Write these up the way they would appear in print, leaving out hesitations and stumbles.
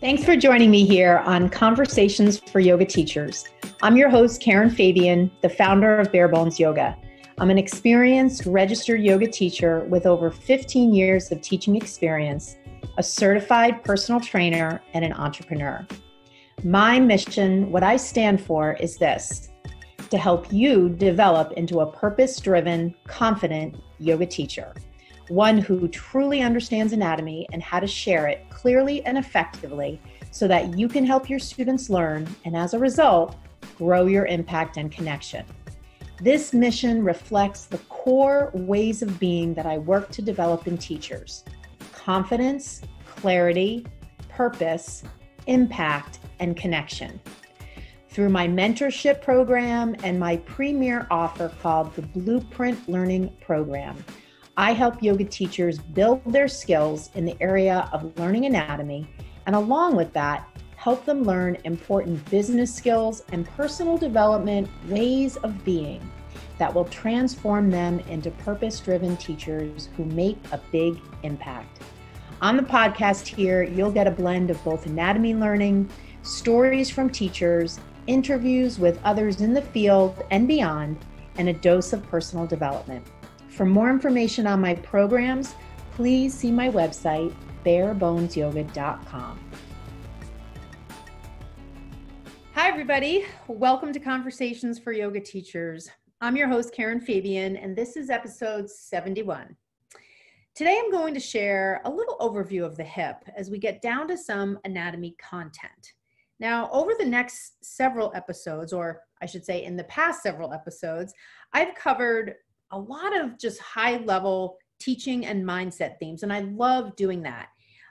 Thanks for joining me here on Conversations for Yoga Teachers. I'm your host, Karen Fabian, the founder of Bare Bones Yoga. I'm an experienced registered yoga teacher with over 15 years of teaching experience, a certified personal trainer, and an entrepreneur. My mission, what I stand for, is this: to help you develop into a purpose-driven, confident yoga teacher. One who truly understands anatomy and how to share it clearly and effectively so that you can help your students learn and, as a result, grow your impact and connection. This mission reflects the core ways of being that I work to develop in teachers: confidence, clarity, purpose, impact, and connection. Through my mentorship program and my premier offer called the Blueprint Learning Program, I help yoga teachers build their skills in the area of learning anatomy, and along with that, help them learn important business skills and personal development ways of being that will transform them into purpose-driven teachers who make a big impact. On the podcast here, you'll get a blend of both anatomy learning, stories from teachers, interviews with others in the field and beyond, and a dose of personal development. For more information on my programs, please see my website, barebonesyoga.com. Hi, everybody. Welcome to Conversations for Yoga Teachers. I'm your host, Karen Fabian, and this is episode 71. Today, I'm going to share a little overview of the hip as we get down to some anatomy content. Now, over the next several episodes, or I should say in the past several episodes, I've covered a lot of just high-level teaching and mindset themes, and I love doing that.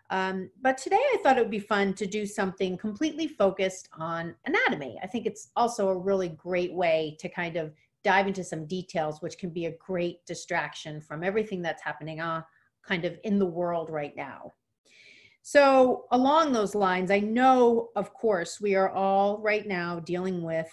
But today I thought it would be fun to do something completely focused on anatomy. I think it's also a really great way to kind of dive into some details, which can be a great distraction from everything that's happening kind of in the world right now. So along those lines, I know, of course, we are all right now dealing with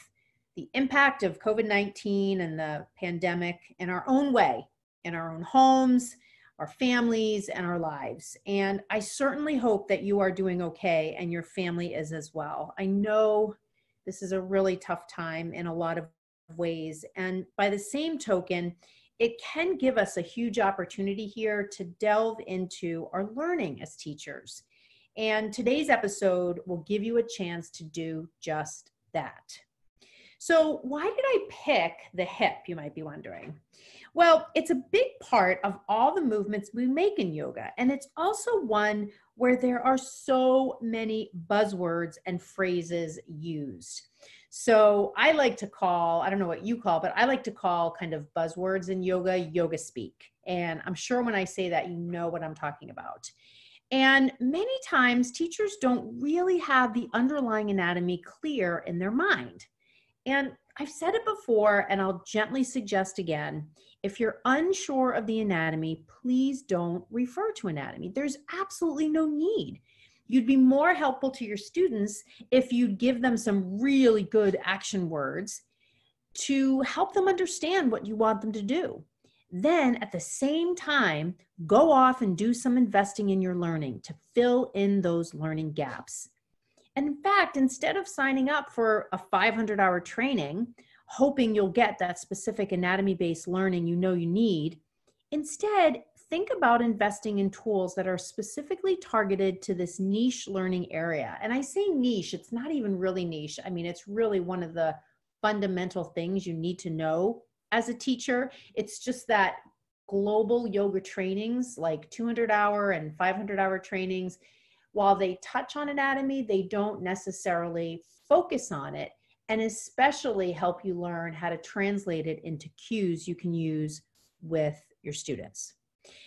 the impact of COVID-19 and the pandemic in our own way, in our own homes, our families, and our lives. And I certainly hope that you are doing okay and your family is as well. I know this is a really tough time in a lot of ways. And by the same token, it can give us a huge opportunity here to delve into our learning as teachers. And today's episode will give you a chance to do just that. So why did I pick the hip, you might be wondering? Well, it's a big part of all the movements we make in yoga, and it's also one where there are so many buzzwords and phrases used. So I like to call, I don't know what you call, but I like to call kind of buzzwords in yoga, yoga speak. And I'm sure when I say that, you know what I'm talking about. And many times teachers don't really have the underlying anatomy clear in their mind. And I've said it before, and I'll gently suggest again, if you're unsure of the anatomy, please don't refer to anatomy. There's absolutely no need. You'd be more helpful to your students if you'd give them some really good action words to help them understand what you want them to do. Then at the same time, go off and do some investing in your learning to fill in those learning gaps. And in fact, instead of signing up for a 500-hour training, hoping you'll get that specific anatomy-based learning you know you need, instead, think about investing in tools that are specifically targeted to this niche learning area. And I say niche, it's not even really niche. I mean, it's really one of the fundamental things you need to know as a teacher. It's just that global yoga trainings, like 200-hour and 500-hour trainings, while they touch on anatomy, they don't necessarily focus on it, and especially help you learn how to translate it into cues you can use with your students.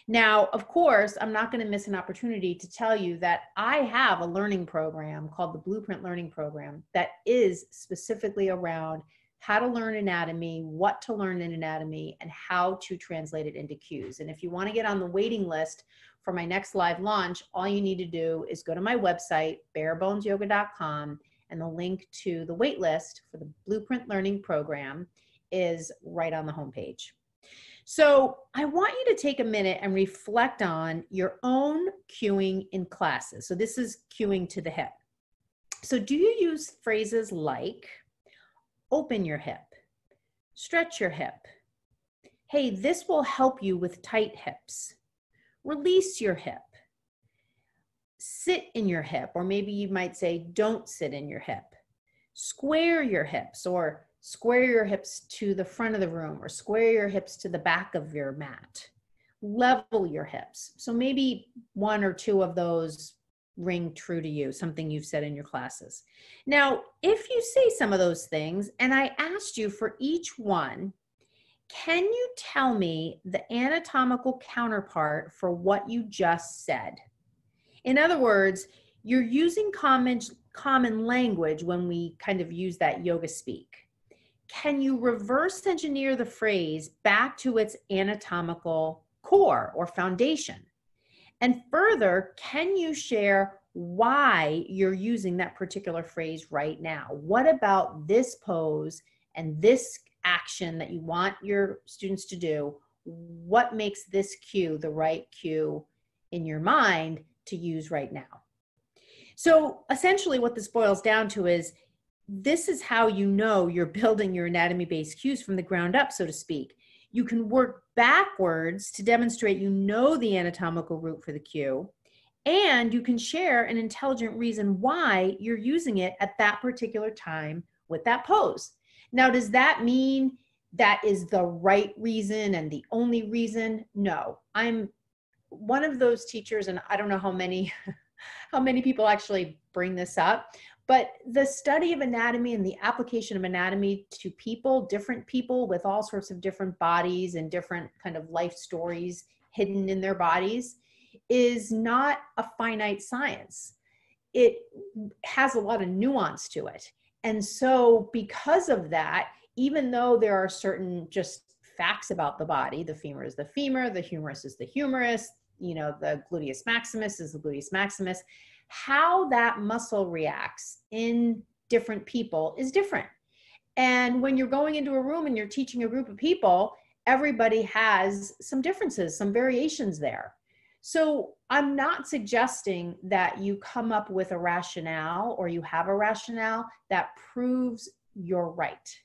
Now, of course, I'm not going to miss an opportunity to tell you that I have a learning program called the Blueprint Learning Program that is specifically around how to learn anatomy, what to learn in anatomy, and how to translate it into cues. And if you want to get on the waiting list for my next live launch, all you need to do is go to my website, barebonesyoga.com, and the link to the wait list for the Blueprint Learning Program is right on the homepage. So I want you to take a minute and reflect on your own cueing in classes. So this is cueing to the hip. So do you use phrases like open your hip, stretch your hip, hey, this will help you with tight hips, release your hip, sit in your hip, or maybe you might say don't sit in your hip, square your hips, or square your hips to the front of the room, or square your hips to the back of your mat, level your hips. So maybe one or two of those ring true to you, something you've said in your classes. Now, if you say some of those things and I asked you for each one, can you tell me the anatomical counterpart for what you just said? In other words, you're using common language when we kind of use that yoga speak. Can you reverse engineer the phrase back to its anatomical core or foundation? And further, can you share why you're using that particular phrase right now? What about this pose and this action that you want your students to do? What makes this cue the right cue in your mind to use right now? So essentially what this boils down to is, this is how you know you're building your anatomy-based cues from the ground up, so to speak. You can work backwards to demonstrate you know the anatomical root for the cue, and you can share an intelligent reason why you're using it at that particular time with that pose. Now, does that mean that is the right reason and the only reason? No. I'm one of those teachers, and I don't know how many people actually bring this up, but the study of anatomy and the application of anatomy to people, different people with all sorts of different bodies and different kind of life stories hidden in their bodies, is not a finite science. It has a lot of nuance to it. And so because of that, even though there are certain just facts about the body, the femur is the femur, the humerus is the humerus, the gluteus maximus is the gluteus maximus, how that muscle reacts in different people is different. And when you're going into a room and you're teaching a group of people, everybody has some differences, some variations there. So I'm not suggesting that you come up with a rationale or you have a rationale that proves you're right.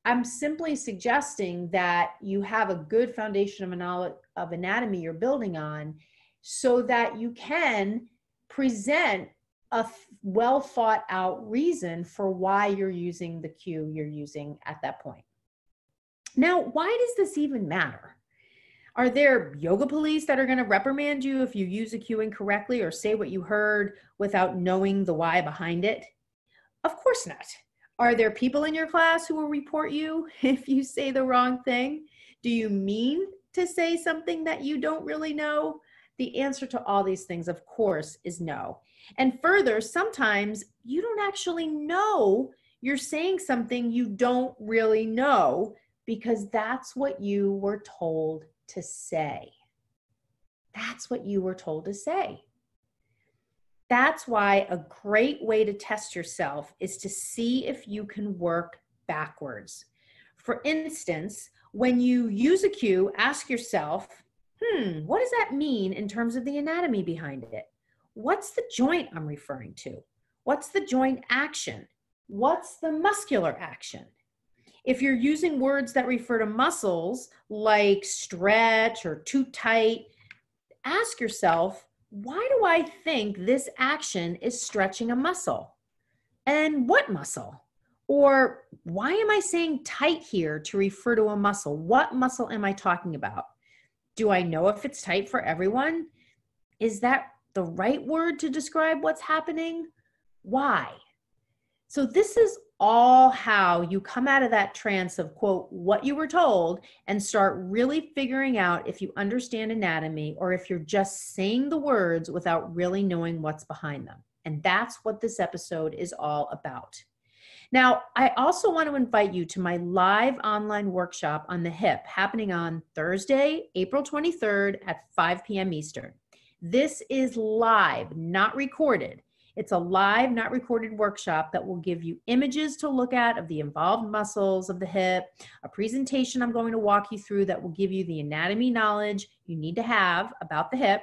I'm simply suggesting that you have a good foundation of knowledge of anatomy you're building on so that you can present a well thought out reason for why you're using the cue you're using at that point. Now, why does this even matter? Are there yoga police that are going to reprimand you if you use a cue incorrectly or say what you heard without knowing the why behind it? Of course not. Are there people in your class who will report you if you say the wrong thing? Do you mean to say something that you don't really know? The answer to all these things, of course, is no. And further, sometimes you don't actually know you're saying something you don't really know because that's what you were told to say. That's what you were told to say. That's why a great way to test yourself is to see if you can work backwards. For instance, when you use a cue, ask yourself, what does that mean in terms of the anatomy behind it? What's the joint I'm referring to? What's the joint action? What's the muscular action? If you're using words that refer to muscles like stretch or too tight, ask yourself, why do I think this action is stretching a muscle? And what muscle? Or why am I saying tight here to refer to a muscle? What muscle am I talking about? Do I know if it's tight for everyone? Is that the right word to describe what's happening? Why? So this is all how you come out of that trance of, quote, what you were told and start really figuring out if you understand anatomy or if you're just saying the words without really knowing what's behind them. And that's what this episode is all about. Now, I also want to invite you to my live online workshop on the hip happening on Thursday, April 23rd at 5 p.m. Eastern. This is live, not recorded. It's a live, not recorded workshop that will give you images to look at of the involved muscles of the hip, a presentation I'm going to walk you through that will give you the anatomy knowledge you need to have about the hip,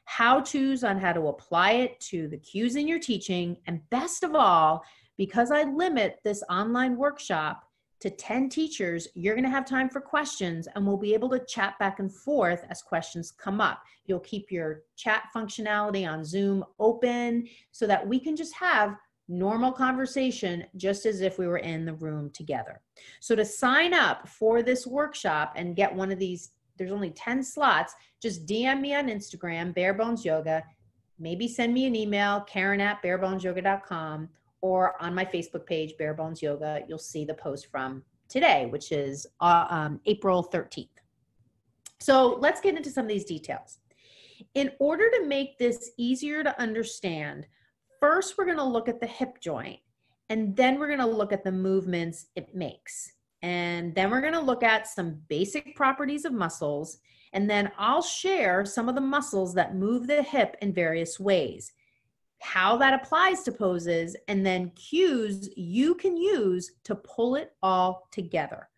how-tos on how to apply it to the cues in your teaching, and best of all, because I limit this online workshop to 10 teachers, you're going to have time for questions, and we'll be able to chat back and forth as questions come up. You'll keep your chat functionality on Zoom open so that we can just have normal conversation just as if we were in the room together. So to sign up for this workshop and get one of these, there's only 10 slots, just DM me on Instagram, Barebones Yoga, maybe send me an email, Karen@barebonesyoga.com, or on my Facebook page, Barebones Yoga. You'll see the post from today, which is April 13th. So let's get into some of these details. In order to make this easier to understand, first we're going to look at the hip joint, and then we're going to look at the movements it makes. And then we're going to look at some basic properties of muscles, and then I'll share some of the muscles that move the hip in various ways, how that applies to poses, and then cues you can use to pull it all together.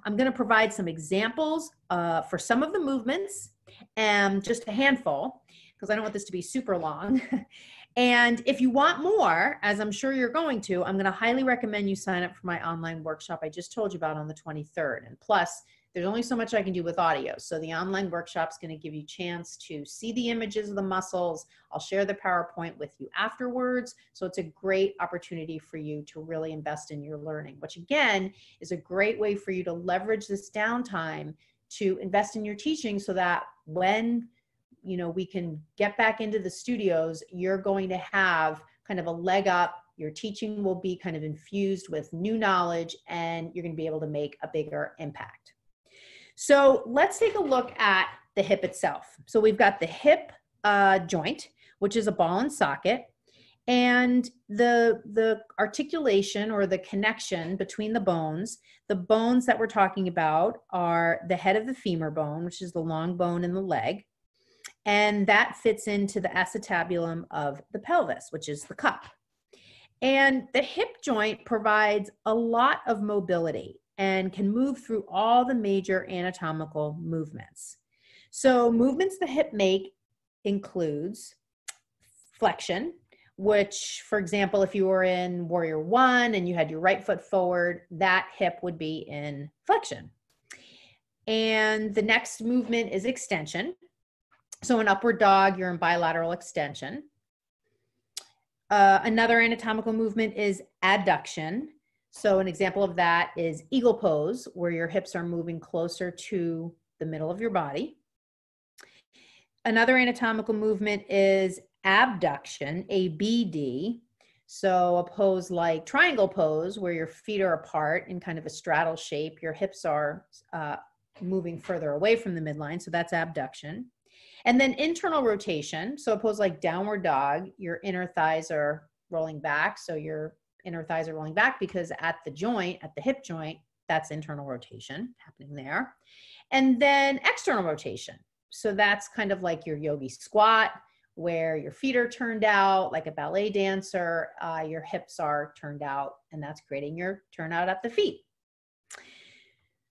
I'm going to provide some examples for some of the movements, and just a handful, because I don't want this to be super long. And if you want more, as I'm sure you're going to, I'm going to highly recommend you sign up for my online workshop I just told you about on the 23rd. And plus, there's only so much I can do with audio. So the online workshop is going to give you a chance to see the images of the muscles. I'll share the PowerPoint with you afterwards. So it's a great opportunity for you to really invest in your learning, which again is a great way for you to leverage this downtime to invest in your teaching so that when we can get back into the studios, you're going to have kind of a leg up. Your teaching will be kind of infused with new knowledge, and you're going to be able to make a bigger impact. So let's take a look at the hip itself. So we've got the hip joint, which is a ball and socket, and the articulation or the connection between the bones that we're talking about are the head of the femur bone, which is the long bone in the leg, and that fits into the acetabulum of the pelvis, which is the cup. And the hip joint provides a lot of mobility and can move through all the major anatomical movements. So movements the hip make includes flexion, which, for example, if you were in Warrior One and you had your right foot forward, that hip would be in flexion. And the next movement is extension. So in upward dog, you're in bilateral extension. Another anatomical movement is adduction. So an example of that is eagle pose, where your hips are moving closer to the middle of your body. Another anatomical movement is abduction, ABD. So a pose like triangle pose, where your feet are apart in kind of a straddle shape. Your hips are moving further away from the midline. So that's abduction. And then internal rotation. So a pose like downward dog, your inner thighs are rolling back. So your inner thighs are rolling back because at the joint, at the hip joint, that's internal rotation happening there. And then external rotation. So that's kind of like your yogi squat, where your feet are turned out like a ballet dancer, your hips are turned out, and that's creating your turnout at the feet.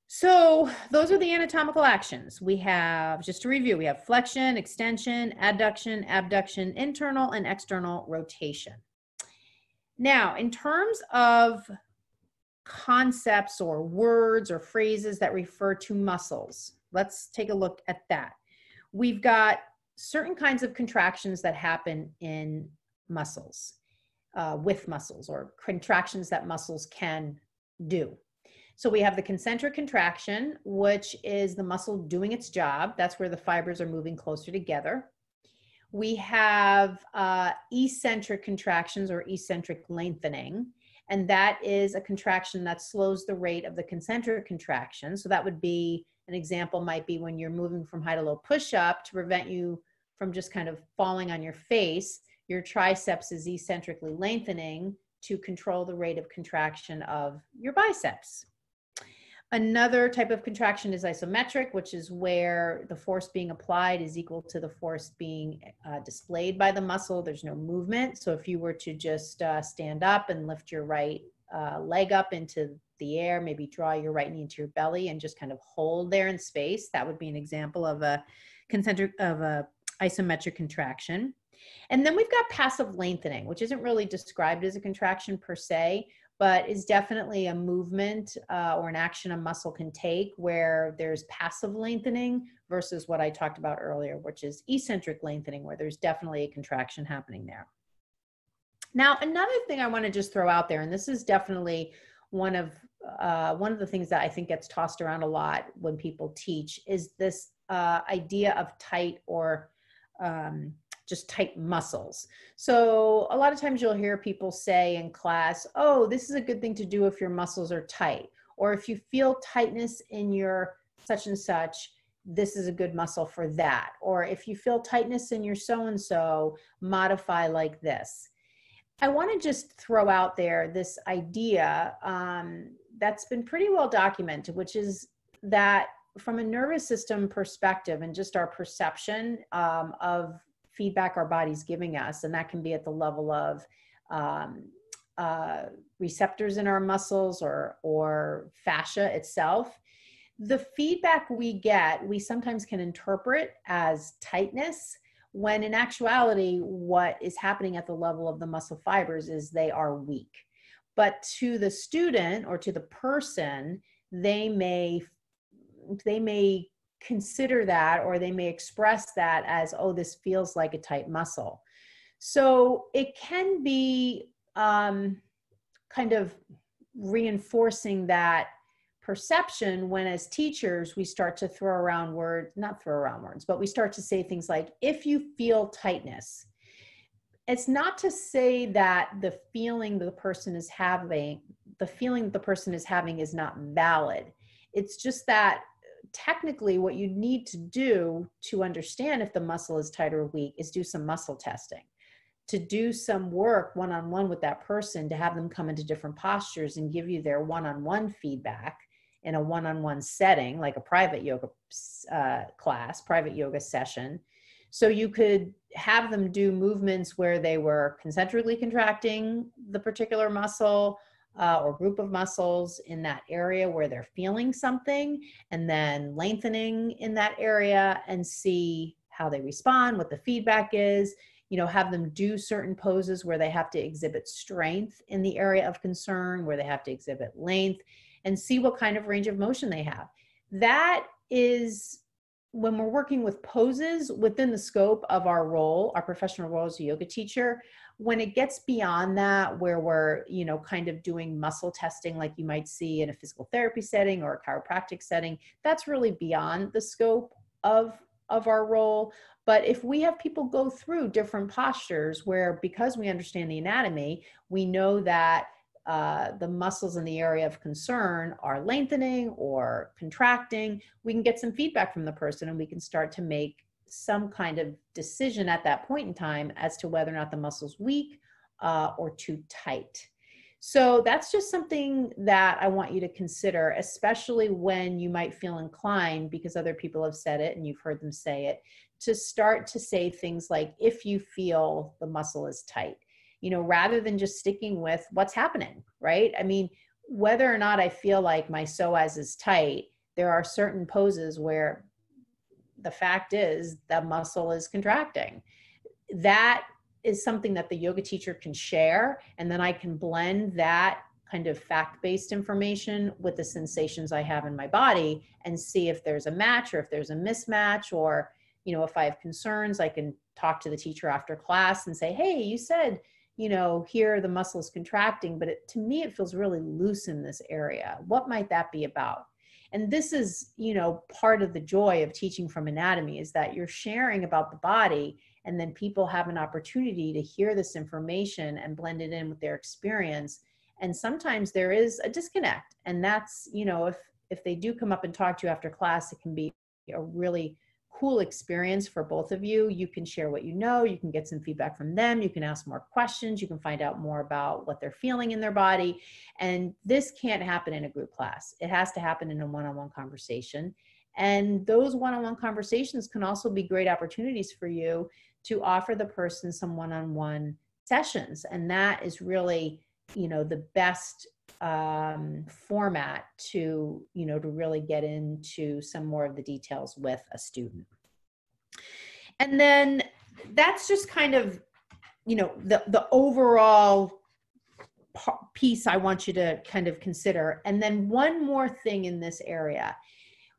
So those are the anatomical actions. We have, just to review, we have flexion, extension, adduction, abduction, internal and external rotation. Now, in terms of concepts or words or phrases that refer to muscles, let's take a look at that. We've got certain kinds of contractions that happen in muscles, with muscles, or contractions that muscles can do. So we have the concentric contraction, which is the muscle doing its job. That's where the fibers are moving closer together. We have eccentric contractions or eccentric lengthening, and that is a contraction that slows the rate of the concentric contraction. So that would be, an example might be when you're moving from high to low push-up to prevent you from just kind of falling on your face, your triceps is eccentrically lengthening to control the rate of contraction of your biceps. Another type of contraction is isometric, which is where the force being applied is equal to the force being displayed by the muscle. There's no movement. So if you were to just stand up and lift your right leg up into the air, maybe draw your right knee into your belly and just kind of hold there in space, that would be an example of a concentric, of a isometric contraction. And then we've got passive lengthening, which isn't really described as a contraction per se, but is definitely a movement or an action a muscle can take where there's passive lengthening versus what I talked about earlier, which is eccentric lengthening, where there's definitely a contraction happening there. Now, another thing I want to just throw out there, and this is definitely one of the things that I think gets tossed around a lot when people teach, is this idea of tight or just tight muscles. So a lot of times you'll hear people say in class, oh, this is a good thing to do if your muscles are tight, or if you feel tightness in your such and such, this is a good muscle for that. Or if you feel tightness in your so-and-so, modify like this. I want to just throw out there this idea that's been pretty well documented, which is that from a nervous system perspective and just our perception of feedback our body's giving us, and that can be at the level of receptors in our muscles or fascia itself, the feedback we get, we sometimes can interpret as tightness, when in actuality, what is happening at the level of the muscle fibers is they are weak. But to the student or to the person, they may consider that, or they may express that as, oh, this feels like a tight muscle. So it can be kind of reinforcing that perception when, as teachers, we start to but we start to say things like, if you feel tightness. It's not to say that the feeling the person is having is not valid. It's just that technically what you need to do to understand if the muscle is tight or weak is do some muscle testing, to do some work one-on-one with that person, to have them come into different postures and give you their one-on-one feedback in a one-on-one setting, like a private yoga class, private yoga session. So you could have them do movements where they were concentrically contracting the particular muscle or group of muscles in that area where they're feeling something, and then lengthening in that area and see how they respond, what the feedback is. You know, have them do certain poses where they have to exhibit strength in the area of concern, where they have to exhibit length, and see what kind of range of motion they have. That is, when we're working with poses within the scope of our role, our professional role as a yoga teacher. When it gets beyond that, where we're, kind of doing muscle testing like you might see in a physical therapy setting or a chiropractic setting, that's really beyond the scope of our role. But if we have people go through different postures where, because we understand the anatomy, we know that the muscles in the area of concern are lengthening or contracting, we can get some feedback from the person, and we can start to make some kind of decision at that point in time as to whether or not the muscle's weak or too tight. So that's just something that I want you to consider, especially when you might feel inclined, because other people have said it and you've heard them say it, to start to say things like, if you feel the muscle is tight, rather than just sticking with what's happening, right? I mean, whether or not I feel like my psoas is tight, there are certain poses where the fact is the muscle is contracting. That is something that the yoga teacher can share, and then I can blend that kind of fact-based information with the sensations I have in my body and see if there's a match or if there's a mismatch, or, if I have concerns, I can talk to the teacher after class and say, hey, you said, here the muscle is contracting, but to me, it feels really loose in this area. What might that be about? And this is, part of the joy of teaching from anatomy, is that you're sharing about the body, and then people have an opportunity to hear this information and blend it in with their experience. And sometimes there is a disconnect. And that's, if they do come up and talk to you after class, it can be a really cool experience for both of you. You can share what you know, you can get some feedback from them, you can ask more questions, you can find out more about what they're feeling in their body. And this can't happen in a group class. It has to happen in a one-on-one conversation. And those one-on-one conversations can also be great opportunities for you to offer the person some one-on-one sessions. And that is really, the best format to, to really get into some more of the details with a student. And then that's just kind of, the overall piece I want you to kind of consider. And then one more thing in this area,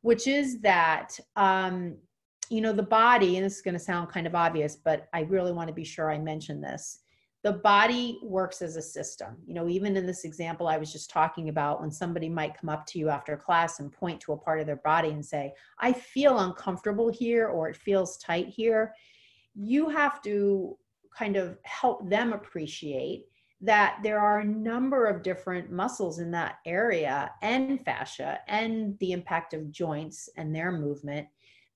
which is that, the body, and this is going to sound kind of obvious, but I really want to be sure I mention this. The body works as a system. Even in this example I was just talking about, when somebody might come up to you after class and point to a part of their body and say, I feel uncomfortable here, or it feels tight here. You have to kind of help them appreciate that there are a number of different muscles in that area, and fascia, and the impact of joints and their movement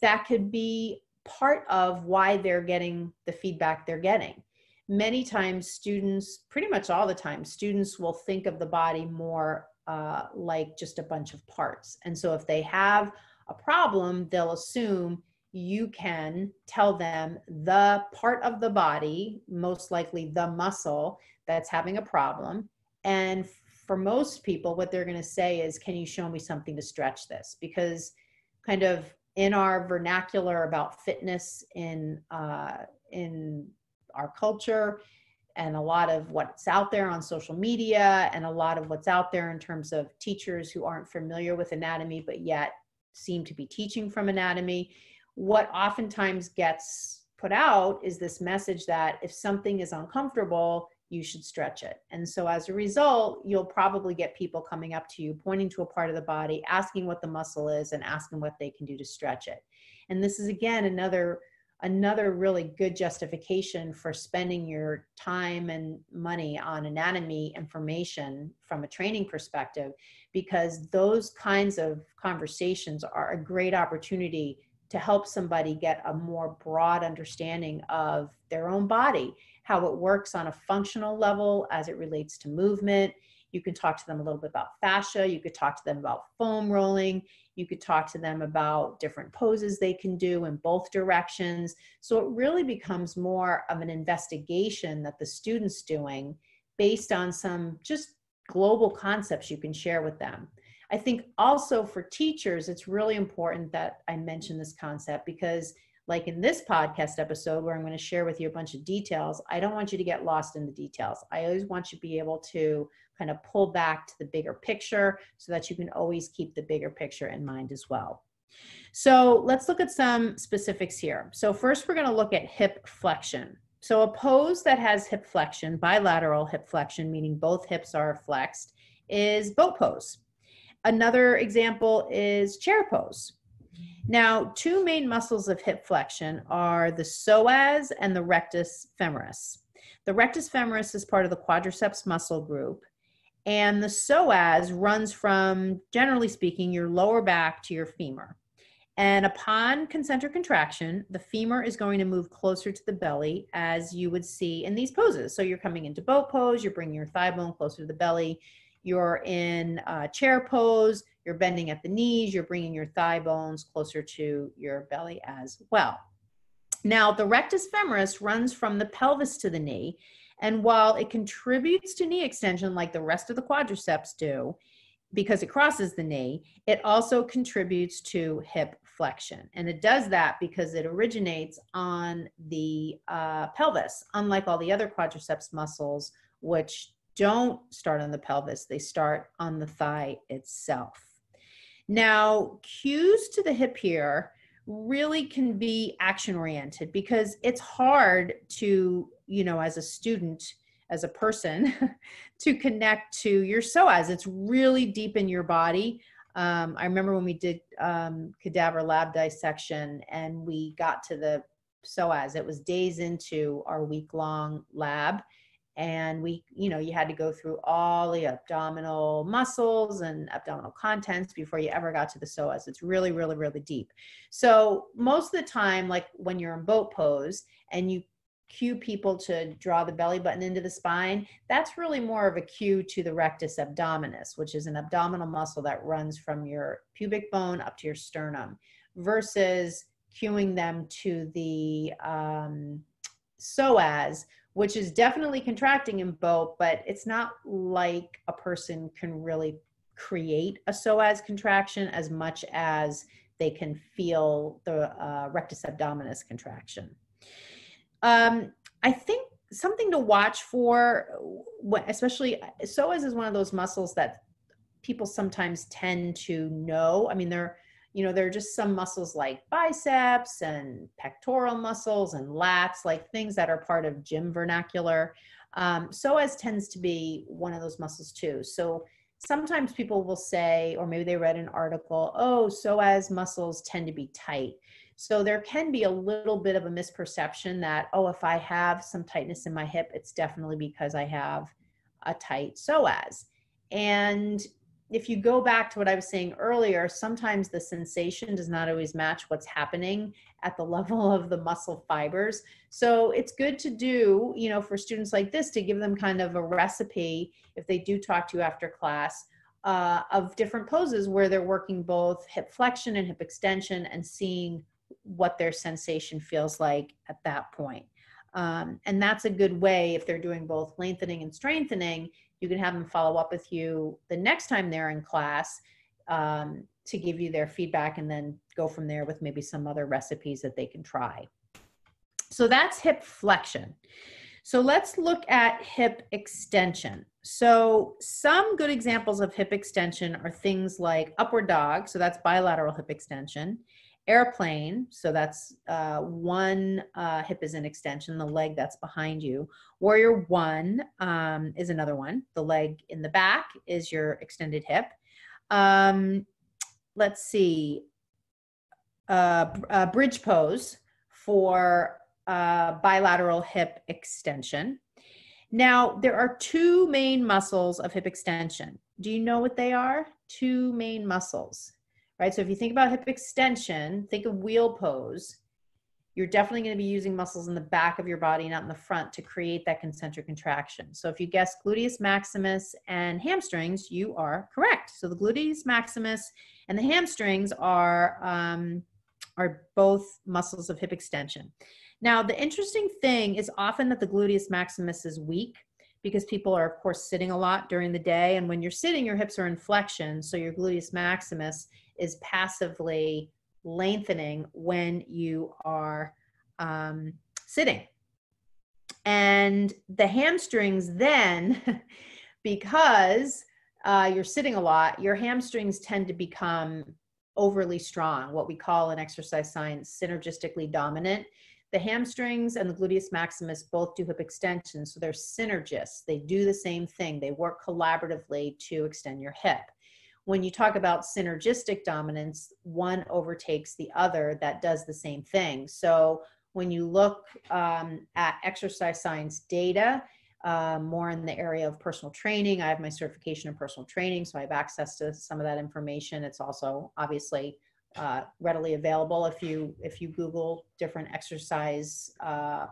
that could be part of why they're getting the feedback they're getting. Many times students, pretty much all the time, students will think of the body more like just a bunch of parts. And so if they have a problem, they'll assume you can tell them the part of the body, most likely the muscle, that's having a problem. And for most people, what they're going to say is, can you show me something to stretch this? Because kind of in our vernacular about fitness in our culture, and a lot of what's out there on social media, and a lot of what's out there in terms of teachers who aren't familiar with anatomy, but yet seem to be teaching from anatomy, what oftentimes gets put out is this message that if something is uncomfortable, you should stretch it. And so as a result, you'll probably get people coming up to you, pointing to a part of the body, asking what the muscle is, and asking what they can do to stretch it. And this is, again, another really good justification for spending your time and money on anatomy information from a training perspective, because those kinds of conversations are a great opportunity to help somebody get a more broad understanding of their own body, how it works on a functional level as it relates to movement. You can talk to them a little bit about fascia. You could talk to them about foam rolling. You could talk to them about different poses they can do in both directions. So it really becomes more of an investigation that the student's doing based on some just global concepts you can share with them. I think also for teachers, it's really important that I mention this concept, because like in this podcast episode where I'm going to share with you a bunch of details, I don't want you to get lost in the details. I always want you to be able to kind of pull back to the bigger picture so that you can always keep the bigger picture in mind as well. So let's look at some specifics here. So first we're going to look at hip flexion. So a pose that has hip flexion, bilateral hip flexion, meaning both hips are flexed, is boat pose. Another example is chair pose. Now, two main muscles of hip flexion are the psoas and the rectus femoris. The rectus femoris is part of the quadriceps muscle group, and the psoas runs from, generally speaking, your lower back to your femur. And upon concentric contraction, the femur is going to move closer to the belly, as you would see in these poses. So you're coming into boat pose, you're bringing your thigh bone closer to the belly. You're in chair pose, you're bending at the knees, you're bringing your thigh bones closer to your belly as well. Now, the rectus femoris runs from the pelvis to the knee, and while it contributes to knee extension like the rest of the quadriceps do, because it crosses the knee, it also contributes to hip flexion. And it does that because it originates on the pelvis, unlike all the other quadriceps muscles, which don't start on the pelvis, they start on the thigh itself. Now, cues to the hip here really can be action oriented, because it's hard to, as a student, as a person, to connect to your psoas. It's really deep in your body. I remember when we did cadaver lab dissection and we got to the psoas, it was days into our week-long lab. And you had to go through all the abdominal muscles and abdominal contents before you ever got to the psoas. It's really, really, really deep. So most of the time, like when you're in boat pose and you cue people to draw the belly button into the spine, that's really more of a cue to the rectus abdominis, which is an abdominal muscle that runs from your pubic bone up to your sternum, versus cueing them to the psoas, which is definitely contracting in boat, but it's not like a person can really create a psoas contraction as much as they can feel the rectus abdominis contraction. I think something to watch for, especially psoas is one of those muscles that people sometimes tend to know. I mean, there are just some muscles like biceps and pectoral muscles and lats, like things that are part of gym vernacular. Psoas tends to be one of those muscles too. So sometimes people will say, or maybe they read an article, oh, psoas muscles tend to be tight. So there can be a little bit of a misperception that, oh, if I have some tightness in my hip, it's definitely because I have a tight psoas. And if you go back to what I was saying earlier, sometimes the sensation does not always match what's happening at the level of the muscle fibers. So it's good to do, for students like this, to give them kind of a recipe, if they do talk to you after class, of different poses where they're working both hip flexion and hip extension and seeing what their sensation feels like at that point. And that's a good way, if they're doing both lengthening and strengthening, you can have them follow up with you the next time they're in class to give you their feedback, and then go from there with maybe some other recipes that they can try. So that's hip flexion. So let's look at hip extension. So some good examples of hip extension are things like upward dog, so that's bilateral hip extension. Airplane, so that's one hip is an extension, the leg that's behind you. Warrior one is another one. The leg in the back is your extended hip. Let's see, bridge pose for bilateral hip extension. Now, there are two main muscles of hip extension. Do you know what they are? Two main muscles. Right? So if you think about hip extension, think of wheel pose. You're definitely going to be using muscles in the back of your body, not in the front, to create that concentric contraction. So if you guess gluteus maximus and hamstrings, you are correct. So the gluteus maximus and the hamstrings are both muscles of hip extension. Now, the interesting thing is often that the gluteus maximus is weak, because people are, of course, sitting a lot during the day. And when you're sitting, your hips are in flexion. So your gluteus maximus is passively lengthening when you are sitting. And the hamstrings then, because you're sitting a lot, your hamstrings tend to become overly strong, what we call in exercise science synergistically dominant. The hamstrings and the gluteus maximus both do hip extension, so they're synergists. They do the same thing. They work collaboratively to extend your hip. When you talk about synergistic dominance, one overtakes the other that does the same thing. So when you look at exercise science data, more in the area of personal training, I have my certification in personal training, so I have access to some of that information. It's also obviously readily available if you Google different exercise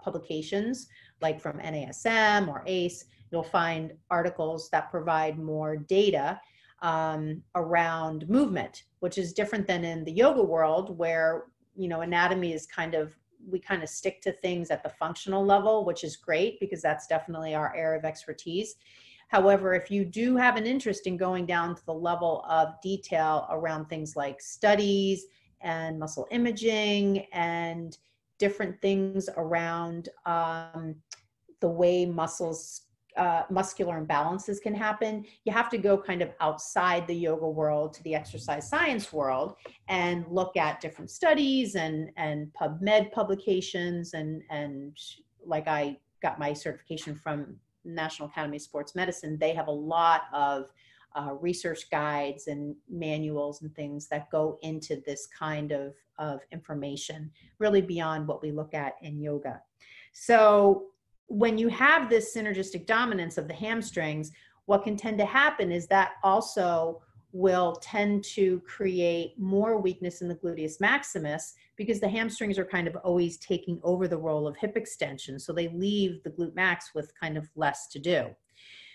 publications, like from NASM or ACE, you'll find articles that provide more data around movement, which is different than in the yoga world, where anatomy is we kind of stick to things at the functional level, which is great because that's definitely our area of expertise. However, if you do have an interest in going down to the level of detail around things like studies and muscle imaging and different things around the way muscular imbalances can happen, you have to go kind of outside the yoga world to the exercise science world and look at different studies and PubMed publications and like I got my certification from National Academy of Sports Medicine. They have a lot of research guides and manuals and things that go into this kind of information, really beyond what we look at in yoga. So when you have this synergistic dominance of the hamstrings, what can tend to happen is that also will tend to create more weakness in the gluteus maximus, because the hamstrings are kind of always taking over the role of hip extension. So they leave the glute max with kind of less to do.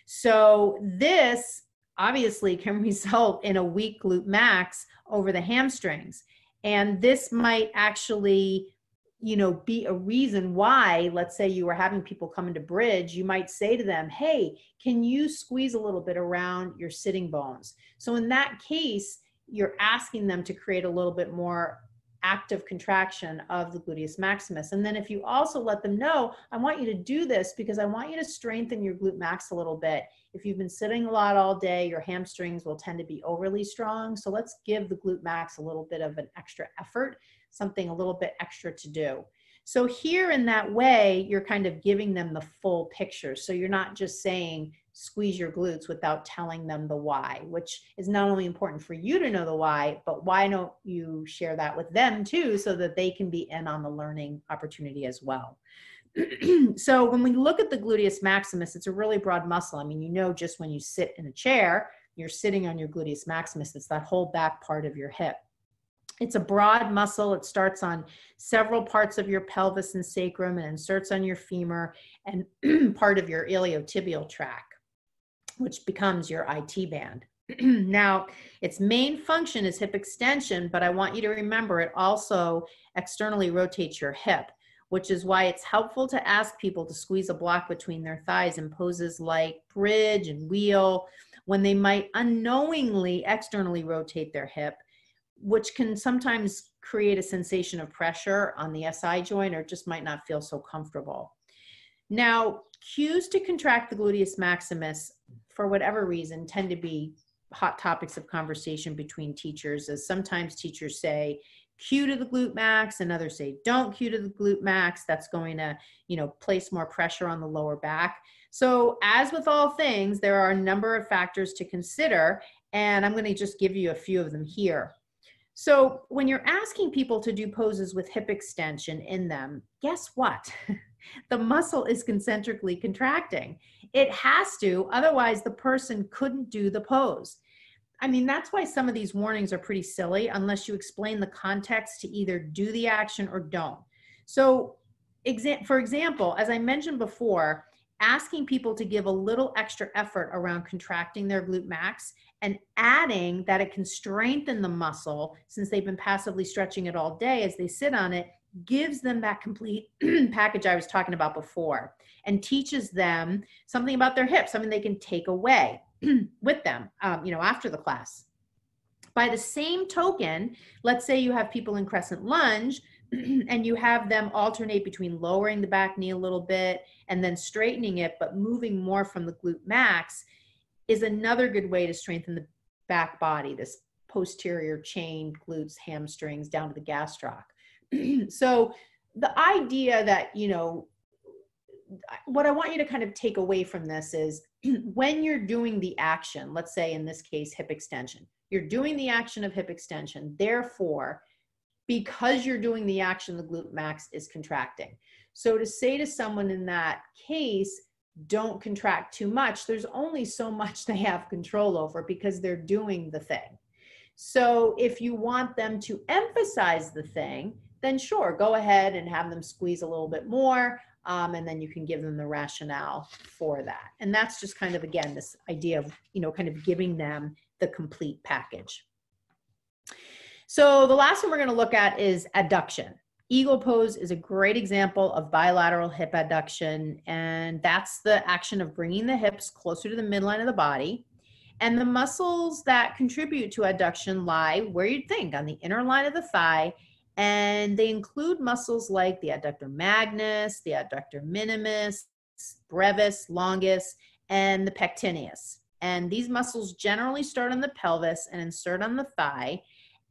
So this obviously can result in a weak glute max over the hamstrings. And this might actually, be a reason why, let's say you were having people come into bridge, you might say to them, hey, can you squeeze a little bit around your sitting bones? So in that case, you're asking them to create a little bit more active contraction of the gluteus maximus. And then if you also let them know, I want you to do this because I want you to strengthen your glute max a little bit. If you've been sitting a lot all day, your hamstrings will tend to be overly strong. So let's give the glute max a little bit of an extra effort, something a little bit extra to do. So here in that way, you're kind of giving them the full picture. So you're not just saying, squeeze your glutes without telling them the why, which is not only important for you to know the why, but why don't you share that with them too, so that they can be in on the learning opportunity as well. So when we look at the gluteus maximus, it's a really broad muscle. I mean, you know, just when you sit in a chair, you're sitting on your gluteus maximus. It's that whole back part of your hip. It's a broad muscle. It starts on several parts of your pelvis and sacrum and inserts on your femur and part of your iliotibial tract, which becomes your IT band. Now, its main function is hip extension, but I want you to remember it also externally rotates your hip, which is why it's helpful to ask people to squeeze a block between their thighs in poses like bridge and wheel, when they might unknowingly externally rotate their hip, which can sometimes create a sensation of pressure on the SI joint, or just might not feel so comfortable. Now, cues to contract the gluteus maximus, for whatever reason, tend to be hot topics of conversation between teachers, as sometimes teachers say, cue to the glute max, and others say, don't cue to the glute max. That's going to, place more pressure on the lower back. So as with all things, there are a number of factors to consider, and I'm going to just give you a few of them here. So when you're asking people to do poses with hip extension in them, guess what? The muscle is concentrically contracting. It has to, otherwise the person couldn't do the pose. I mean, that's why some of these warnings are pretty silly unless you explain the context to either do the action or don't. So for example, as I mentioned before, asking people to give a little extra effort around contracting their glute max and adding that it can strengthen the muscle since they've been passively stretching it all day as they sit on it, gives them that complete package I was talking about before, and teaches them something about their hips, something they can take away with them, after the class. By the same token, let's say you have people in crescent lunge and you have them alternate between lowering the back knee a little bit and then straightening it, but moving more from the glute max is another good way to strengthen the back body, this posterior chain, glutes, hamstrings, down to the gastroc. So the idea that, what I want you to kind of take away from this is when you're doing the action, let's say in this case, hip extension, you're doing the action of hip extension. Therefore, because you're doing the action, the glute max is contracting. So to say to someone in that case, don't contract too much, there's only so much they have control over because they're doing the thing. So if you want them to emphasize the thing, then sure, go ahead and have them squeeze a little bit more, and then you can give them the rationale for that. And that's just kind of, again, this idea of, kind of giving them the complete package. So the last one we're going to look at is adduction. Eagle pose is a great example of bilateral hip adduction, and that's the action of bringing the hips closer to the midline of the body. And the muscles that contribute to adduction lie where you'd think, on the inner line of the thigh, and they include muscles like the adductor magnus, the adductor minimus, brevis, longus, and the pectineus. And these muscles generally start on the pelvis and insert on the thigh,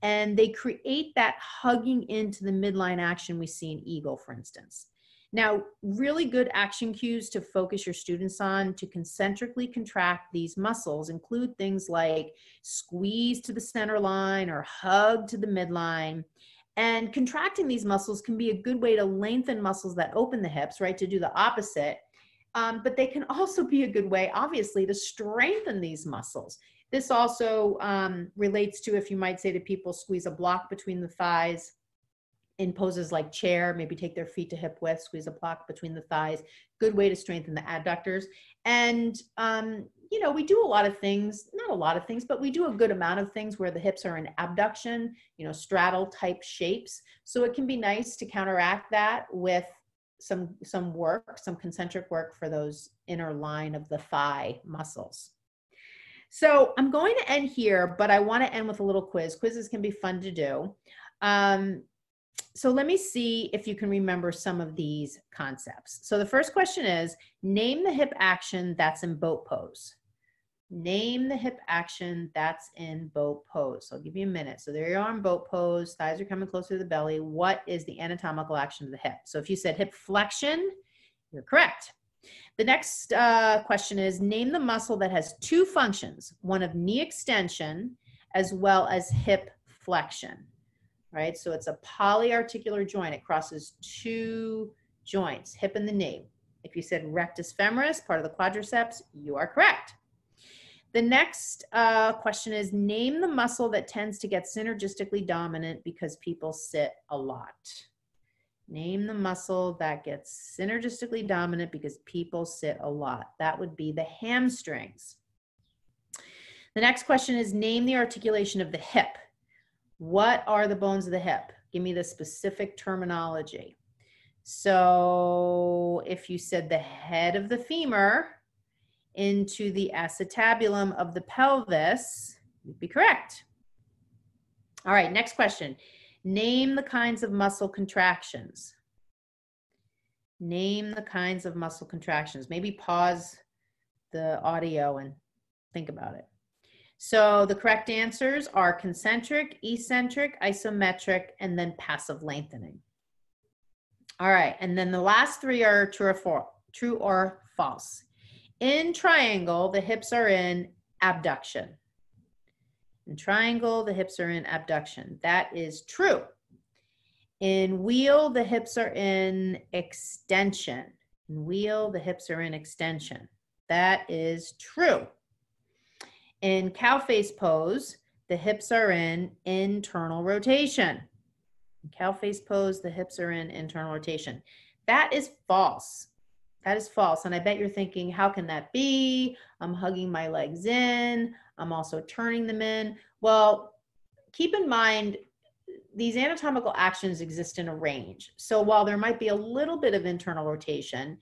and they create that hugging into the midline action we see in eagle, for instance. Now, really good action cues to focus your students on to concentrically contract these muscles include things like squeeze to the center line or hug to the midline. And contracting these muscles can be a good way to lengthen muscles that open the hips, right, to do the opposite. But they can also be a good way, obviously, to strengthen these muscles. This also relates to, if you might say to people, squeeze a block between the thighs in poses like chair, maybe take their feet to hip width, squeeze a block between the thighs. Good way to strengthen the adductors. And, we do a lot of things, not a lot of things, but we do a good amount of things where the hips are in abduction, straddle type shapes. So it can be nice to counteract that with some work, some concentric work for those inner line of the thigh muscles. So I'm going to end here, but I want to end with a little quiz. Quizzes can be fun to do. So let me see if you can remember some of these concepts. So the first question is, name the hip action that's in boat pose. Name the hip action that's in boat pose. So I'll give you a minute. So there you are in boat pose. Thighs are coming closer to the belly. What is the anatomical action of the hip? So if you said hip flexion, you're correct. The next question is, name the muscle that has two functions, one of knee extension as well as hip flexion. Right? So it's a polyarticular joint. It crosses two joints, hip and the knee. If you said rectus femoris, part of the quadriceps, you are correct. The next question is, name the muscle that tends to get synergistically dominant because people sit a lot. Name the muscle that gets synergistically dominant because people sit a lot. That would be the hamstrings. The next question is, name the articulation of the hip. What are the bones of the hip? Give me the specific terminology. So if you said the head of the femur into the acetabulum of the pelvis, you'd be correct. All right, next question. Name the kinds of muscle contractions. Name the kinds of muscle contractions. Maybe pause the audio and think about it. So the correct answers are concentric, eccentric, isometric, and then passive lengthening. All right, and then the last three are true or false. In triangle, the hips are in abduction. In triangle, the hips are in abduction. That is true. In wheel, the hips are in extension. In wheel, the hips are in extension. That is true. In cow face pose, the hips are in internal rotation. In cow face pose, the hips are in internal rotation. That is false. That is false. And I bet you're thinking, how can that be? I'm hugging my legs in. I'm also turning them in. Well, keep in mind, these anatomical actions exist in a range. So while there might be a little bit of internal rotation,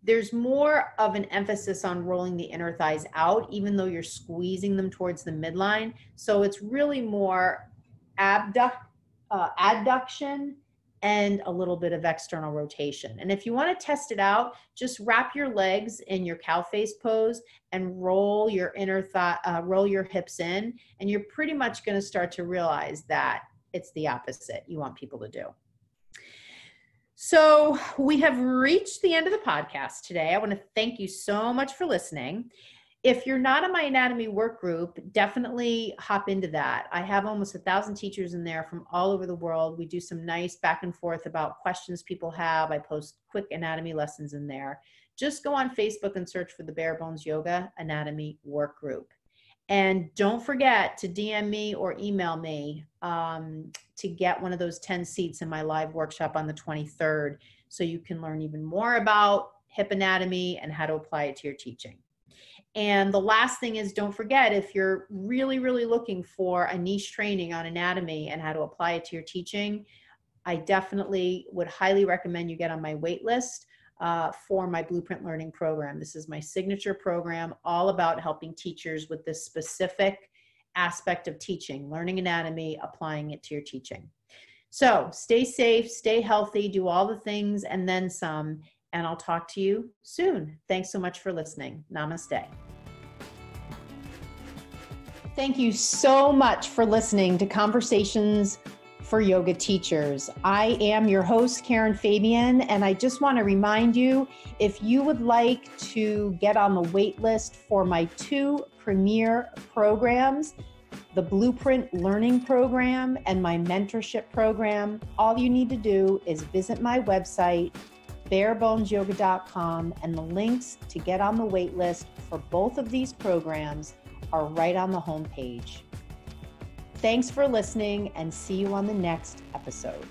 there's more of an emphasis on rolling the inner thighs out, even though you're squeezing them towards the midline. So it's really more adduction and a little bit of external rotation. And if you want to test it out, just wrap your legs in your cow face pose and roll your inner thigh, roll your hips in, and you're pretty much going to start to realize that it's the opposite you want people to do. So we have reached the end of the podcast today. I want to thank you so much for listening. If you're not in my anatomy work group, definitely hop into that. I have almost 1,000 teachers in there from all over the world. We do some nice back and forth about questions people have. I post quick anatomy lessons in there. Just go on Facebook and search for the Bare Bones Yoga Anatomy Work Group. And don't forget to DM me or email me to get one of those 10 seats in my live workshop on the 23rd, so you can learn even more about hip anatomy and how to apply it to your teaching. And the last thing is, don't forget, if you're really, really looking for a niche training on anatomy and how to apply it to your teaching, I definitely would highly recommend you get on my wait list for my Blueprint Learning program. This is my signature program, all about helping teachers with this specific aspect of teaching, learning anatomy, applying it to your teaching. So stay safe, stay healthy, do all the things and then some, and I'll talk to you soon. Thanks so much for listening. Namaste. Thank you so much for listening to Conversations for Yoga Teachers. I am your host, Karen Fabian, and I just want to remind you, if you would like to get on the wait list for my 2 premier programs, the Blueprint Learning Program and my mentorship program, all you need to do is visit my website, barebonesyoga.com, and the links to get on the wait list for both of these programs are right on the homepage. Thanks for listening, and see you on the next episode.